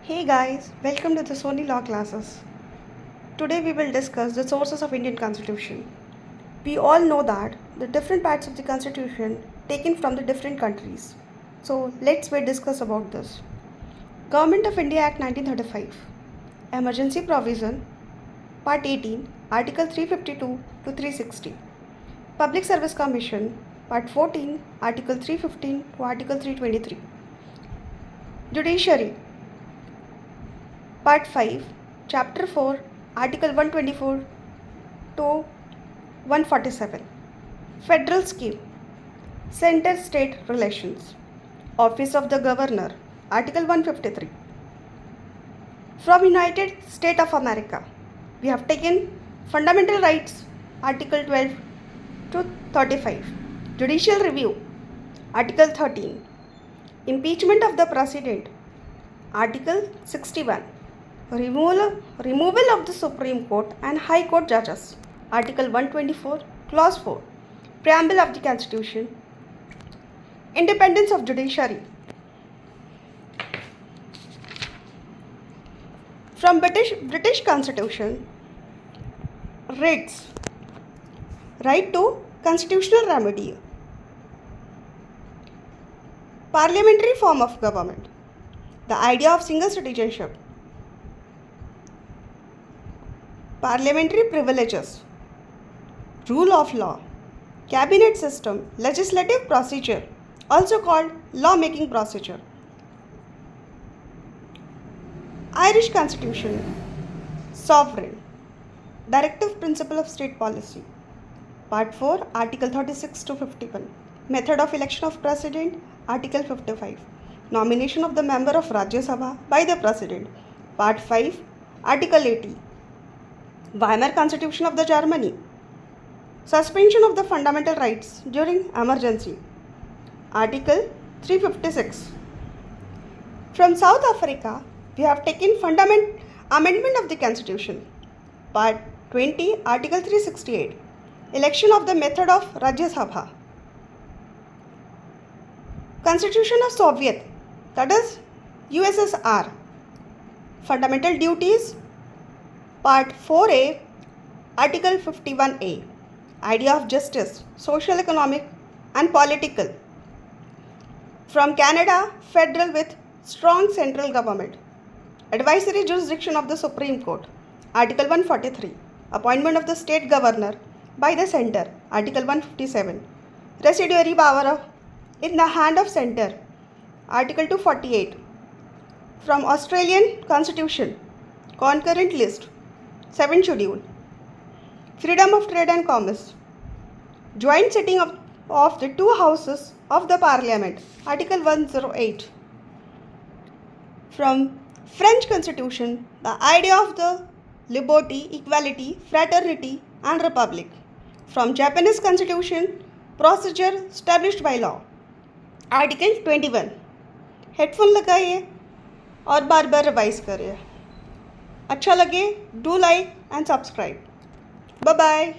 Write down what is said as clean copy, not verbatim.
Hey guys, welcome to the Sony Law classes. Today we will discuss the sources of Indian Constitution. We all know that the different parts of the Constitution taken from the different countries. So we discuss about this. Government of India Act 1935. Emergency Provision. Part 18, Article 352 to 360. Public Service Commission. Part 14, Article 315 to Article 323. Judiciary. Part 5, Chapter 4, Article 124 to 147. Federal Scheme. Center-State Relations. Office of the Governor. Article 153. From United States of America, we have taken Fundamental Rights. Article 12 to 35. Judicial Review. Article 13. Impeachment of the President. Article 61. Removal of the Supreme Court and High Court judges. Article 124, Clause 4. Preamble of the Constitution. Independence of Judiciary. From British Constitution. Writs. Right to constitutional remedy. Parliamentary form of government. The idea of single citizenship. Parliamentary privileges. Rule of law. Cabinet system. Legislative procedure, also called law-making procedure. Irish Constitution. Sovereign. Directive principle of state policy. Part 4, Article 36 to 51. Method of election of President. Article 55. Nomination of the member of Rajya Sabha by the President. Part 5, Article 80. Weimar Constitution of the Germany. Suspension of the fundamental rights during emergency. Article 356. From South Africa, we have taken Amendment of the Constitution. Part 20, Article 368. Election of the method of Rajya Sabha. Constitution of Soviet, that is USSR. Fundamental duties. Part 4A, Article 51A. Idea of justice, social, economic and political. From Canada, federal with strong central government. Advisory jurisdiction of the Supreme Court. Article 143. Appointment of the state governor by the center. Article 157. Residuary power in the hand of center. Article 248. From Australian Constitution. Concurrent list. 7th schedule. Freedom of trade and commerce. Joint sitting of the two houses of the parliament. Article 108. From French Constitution, the idea of the liberty, equality, fraternity and republic. From Japanese Constitution, procedure established by law. Article 21. Headphone लगाइए और बार बार revise करिए. अच्छा लगे, do like and subscribe. Bye bye.